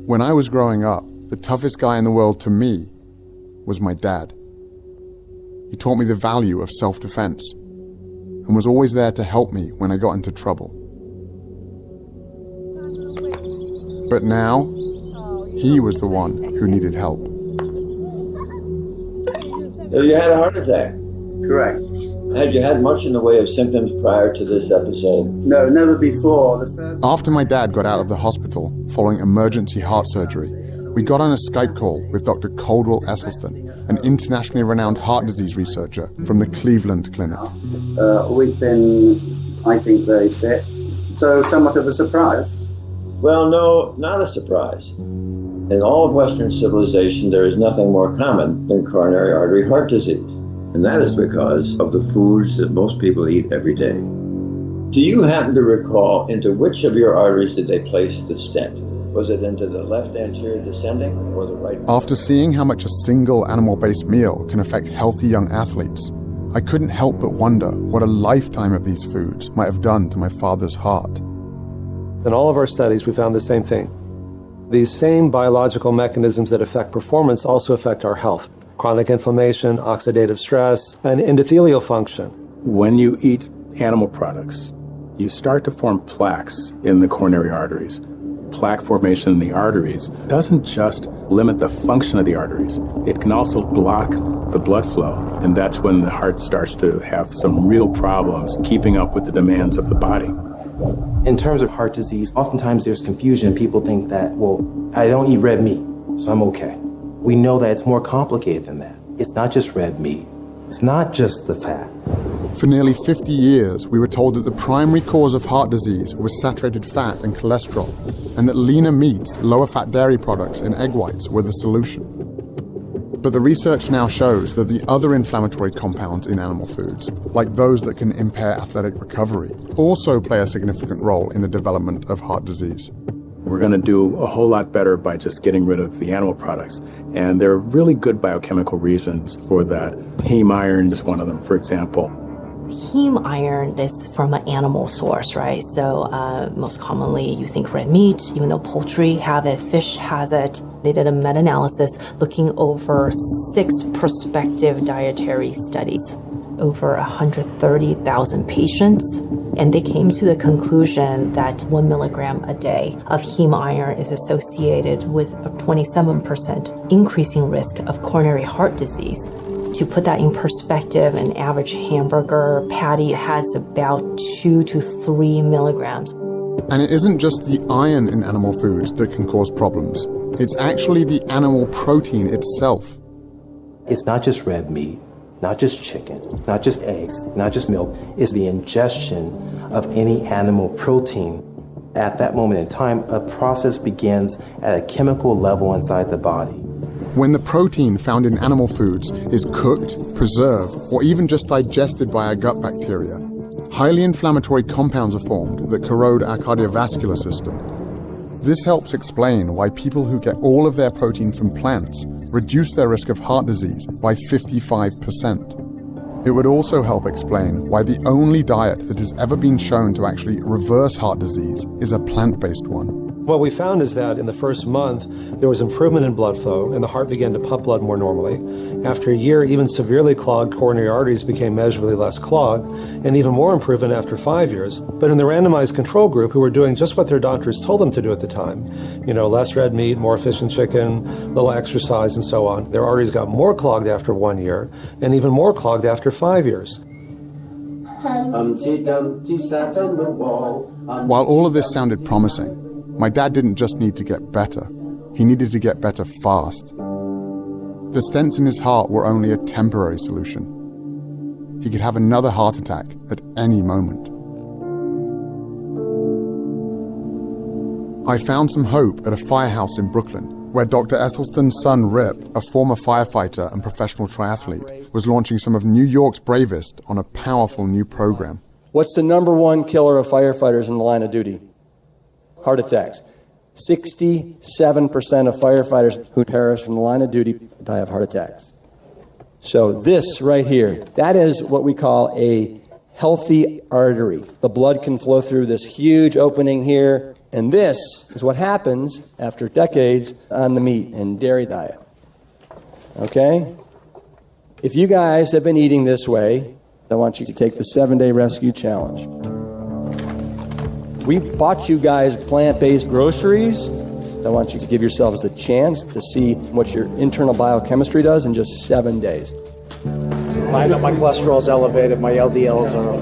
When I was growing up, the toughest guy in the world to me was my dad. He taught me the value of self-defense and was always there to help me when I got into trouble. But now, he was the one who needed help. You had a heart attack? Correct. Had you had much in the way of symptoms prior to this episode? No, never before. After my dad got out of the hospital following emergency heart surgery, we got on a Skype call with Dr. Caldwell Esselstyn, an internationally renowned heart disease researcher from the Cleveland Clinic. Always been, I think, very fit. So somewhat of a surprise. Well, no, not a surprise. In all of Western civilization, there is nothing more common than coronary artery heart disease. And that is because of the foods that most people eat every day. Do you happen to recall into which of your arteries did they place the stent? Was it into the left anterior descending or the right? After seeing how much a single animal-based meal can affect healthy young athletes, I couldn't help but wonder what a lifetime of these foods might have done to my father's heart. In all of our studies, we found the same thing. These same biological mechanisms that affect performance also affect our health. Chronic inflammation, oxidative stress, and endothelial function. When you eat animal products, you start to form plaques in the coronary arteries. Plaque formation in the arteries doesn't just limit the function of the arteries, it can also block the blood flow, and that's when the heart starts to have some real problems keeping up with the demands of the body. In terms of heart disease, oftentimes there's confusion. People think that, well, I don't eat red meat, so I'm okay. We know that it's more complicated than that. It's not just red meat. It's not just the fat. For nearly 50 years, we were told that the primary cause of heart disease was saturated fat and cholesterol, and that leaner meats, lower fat dairy products, and egg whites were the solution. But the research now shows that the other inflammatory compounds in animal foods, like those that can impair athletic recovery, also play a significant role in the development of heart disease. We're going to do a whole lot better by just getting rid of the animal products. And there are really good biochemical reasons for that. Heme iron is one of them, for example. Heme iron is from an animal source, right? So most commonly you think red meat, even though poultry have it, fish has it. They did a meta-analysis looking over 6 prospective dietary studies, over 130,000 patients. And they came to the conclusion that 1 milligram a day of heme iron is associated with a 27% increasing risk of coronary heart disease. To put that in perspective, an average hamburger patty has about 2 to 3 milligrams. And it isn't just the iron in animal foods that can cause problems. It's actually the animal protein itself. It's not just red meat, not just chicken, not just eggs, not just milk. It's the ingestion of any animal protein. At that moment in time, a process begins at a chemical level inside the body. When the protein found in animal foods is cooked, preserved, or even just digested by our gut bacteria, highly inflammatory compounds are formed that corrode our cardiovascular system. This helps explain why people who get all of their protein from plants reduce their risk of heart disease by 55%. It would also help explain why the only diet that has ever been shown to actually reverse heart disease is a plant-based one. What we found is that in the first month, there was improvement in blood flow, and the heart began to pump blood more normally. After a year, even severely clogged coronary arteries became measurably less clogged, and even more improvement after 5 years. But in the randomized control group, who were doing just what their doctors told them to do at the time, less red meat, more fish and chicken, little exercise, and so on, their arteries got more clogged after 1 year, and even more clogged after 5 years. Humpty Dumpty sat on the wall. While all of this sounded promising, my dad didn't just need to get better, he needed to get better fast. The stents in his heart were only a temporary solution. He could have another heart attack at any moment. I found some hope at a firehouse in Brooklyn, where Dr. Esselstyn's son Rip, a former firefighter and professional triathlete, was launching some of New York's bravest on a powerful new program. What's the number one killer of firefighters in the line of duty? Heart attacks. 67% of firefighters who perish from the line of duty die of heart attacks. So this right here, that is what we call a healthy artery. The blood can flow through this huge opening here, And this is what happens after decades on the meat and dairy diet. Okay? If you guys have been eating this way, I want you to take the 7-day rescue challenge. We bought you guys plant-based groceries. I want you to give yourselves the chance to see what your internal biochemistry does in just 7 days. My cholesterol is elevated. My LDLs are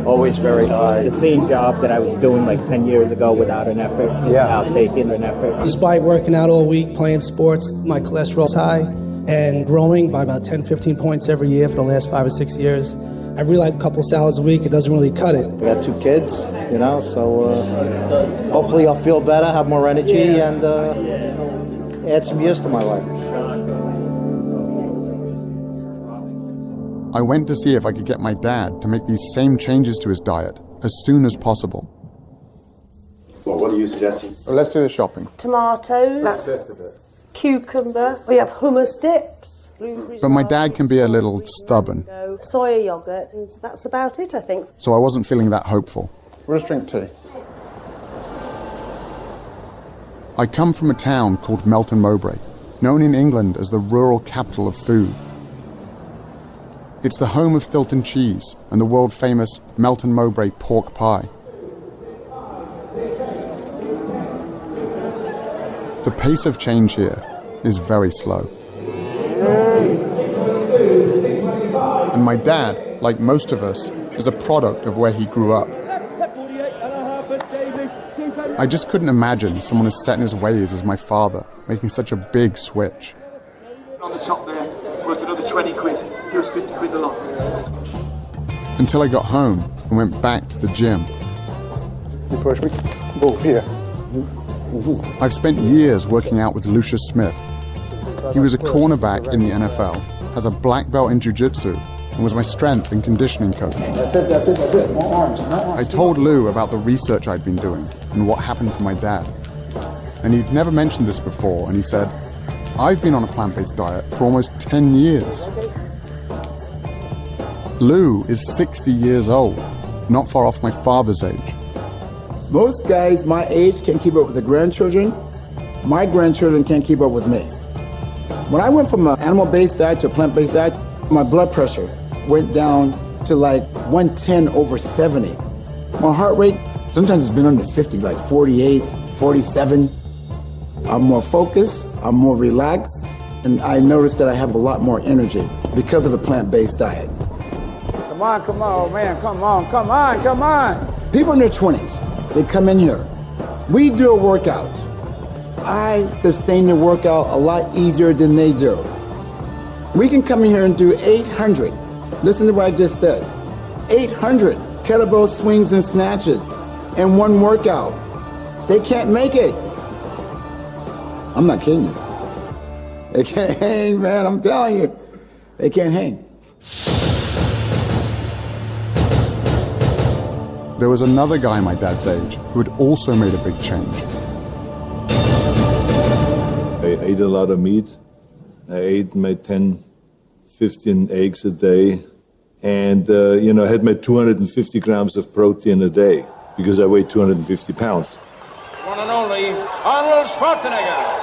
always very high. The same job that I was doing like 10 years ago without an effort, now taking an effort. Despite working out all week, playing sports, my cholesterol's high and growing by about 10, 15 points every year for the last 5 or 6 years. I've realized a couple salads a week, it doesn't really cut it. I got 2 kids, so hopefully I'll feel better, have more energy, and add some years to my life. I went to see if I could get my dad to make these same changes to his diet as soon as possible. Well, what are you suggesting? Well, let's do the shopping. Tomatoes, cucumber, we have hummus dips. But my dad can be a little stubborn, Soya yogurt, and that's about it, I think. so I wasn't feeling that hopeful. We'll just drink tea. I come from a town called Melton Mowbray, known in England as the rural capital of food. It's the home of Stilton cheese and the world-famous Melton Mowbray pork pie. The pace of change here is very slow. And my dad, like most of us, is a product of where he grew up. I just couldn't imagine someone as set in his ways as my father making such a big switch. On the top there, worth another 20 quid. Here's 50 quid a lot. Until I got home and went back to the gym. You push me? Oh, here. I've spent years working out with Lucius Smith. He was a cornerback in the NFL, has a black belt in jiu-jitsu, and was my strength and conditioning coach. That's it. More arms. I told Lou about the research I'd been doing and what happened to my dad. And he'd never mentioned this before, and he said, I've been on a plant-based diet for almost 10 years. Lou is 60 years old, not far off my father's age. Most guys my age can keep up with the grandchildren. My grandchildren can't keep up with me. When I went from an animal-based diet to a plant-based diet, my blood pressure went down to like 110/70. My heart rate, sometimes it's been under 50, like 48, 47. I'm more focused, I'm more relaxed, and I noticed that I have a lot more energy because of the plant-based diet. Come on, man, come on. People in their 20s, they come in here. We do a workout. I sustain the workout a lot easier than they do. We can come in here and do 800. Listen to what I just said. 800 kettlebell swings and snatches in one workout. They can't make it. I'm not kidding you. They can't hang, man, I'm telling you. They can't hang. There was another guy my dad's age who had also made a big change. I ate a lot of meat. I ate my 10, 15 eggs a day. And, I had my 250 grams of protein a day because I weighed 250 pounds. One and only Arnold Schwarzenegger.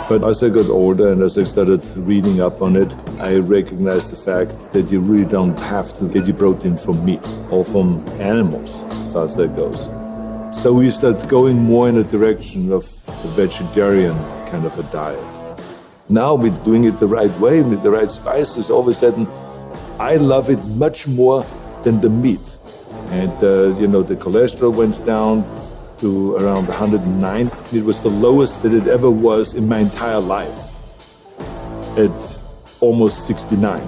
But as I got older and as I started reading up on it, I recognized the fact that you really don't have to get your protein from meat or from animals, as far as that goes. So we started going more in a direction of a vegetarian kind of a diet. Now with doing it the right way, with the right spices, all of a sudden, I love it much more than the meat. And, the cholesterol went down to around 109. It was the lowest that it ever was in my entire life, at almost 69.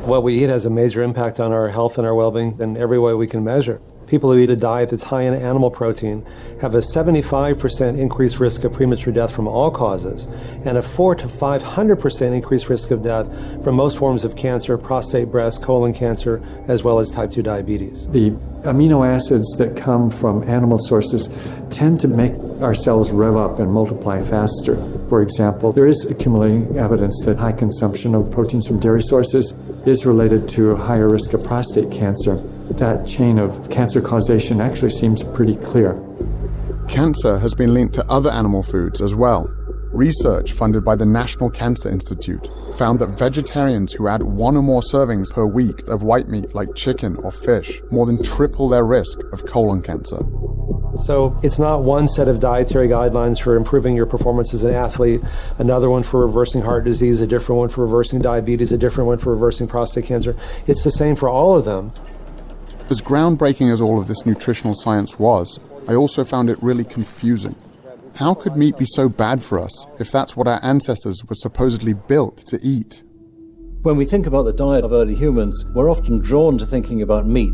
What we eat has a major impact on our health and our well-being in every way we can measure. People who eat a diet that's high in animal protein have a 75% increased risk of premature death from all causes and a 400% to 500% increased risk of death from most forms of cancer, prostate, breast, colon cancer, as well as type 2 diabetes. The amino acids that come from animal sources tend to make our cells rev up and multiply faster. For example, there is accumulating evidence that high consumption of proteins from dairy sources is related to a higher risk of prostate cancer. that chain of cancer causation actually seems pretty clear. Cancer has been linked to other animal foods as well. Research funded by the National Cancer Institute found that vegetarians who add 1 or more servings per week of white meat like chicken or fish more than triple their risk of colon cancer. So it's not one set of dietary guidelines for improving your performance as an athlete, another one for reversing heart disease, a different one for reversing diabetes, a different one for reversing prostate cancer. It's the same for all of them. As groundbreaking as all of this nutritional science was, I also found it really confusing. How could meat be so bad for us if that's what our ancestors were supposedly built to eat? When we think about the diet of early humans, we're often drawn to thinking about meat,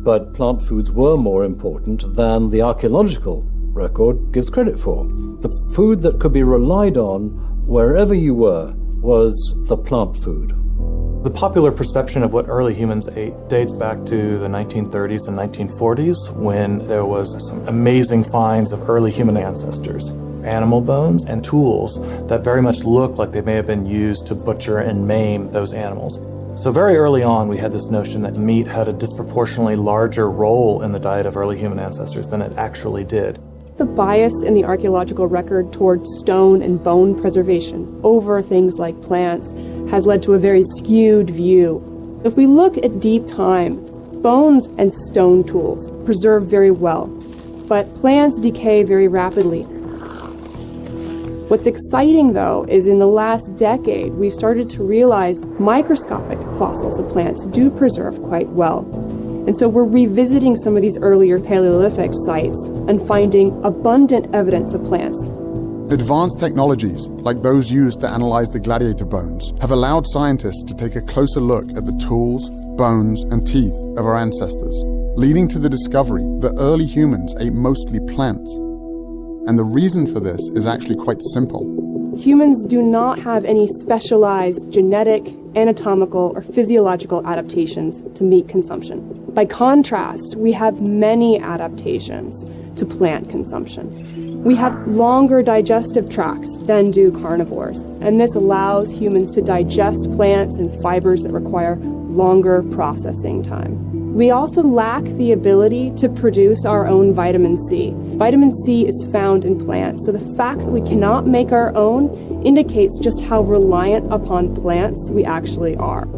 but plant foods were more important than the archaeological record gives credit for. The food that could be relied on wherever you were was the plant food. The popular perception of what early humans ate dates back to the 1930s and 1940s, when there was some amazing finds of early human ancestors, animal bones and tools that very much look like they may have been used to butcher and maim those animals. So very early on, we had this notion that meat had a disproportionately larger role in the diet of early human ancestors than it actually did. The bias in the archaeological record toward stone and bone preservation over things like plants has led to a very skewed view. If we look at deep time, bones and stone tools preserve very well, but plants decay very rapidly. What's exciting, though, is in the last decade, we've started to realize microscopic fossils of plants do preserve quite well. And so we're revisiting some of these earlier Paleolithic sites and finding abundant evidence of plants. Advanced technologies, like those used to analyze the gladiator bones, have allowed scientists to take a closer look at the tools, bones, and teeth of our ancestors, leading to the discovery that early humans ate mostly plants. And the reason for this is actually quite simple. Humans do not have any specialized genetic, anatomical, or physiological adaptations to meat consumption. By contrast, we have many adaptations to plant consumption. We have longer digestive tracts than do carnivores, and this allows humans to digest plants and fibers that require longer processing time. We also lack the ability to produce our own vitamin C. Vitamin C is found in plants, so the fact that we cannot make our own indicates just how reliant upon plants we actually are.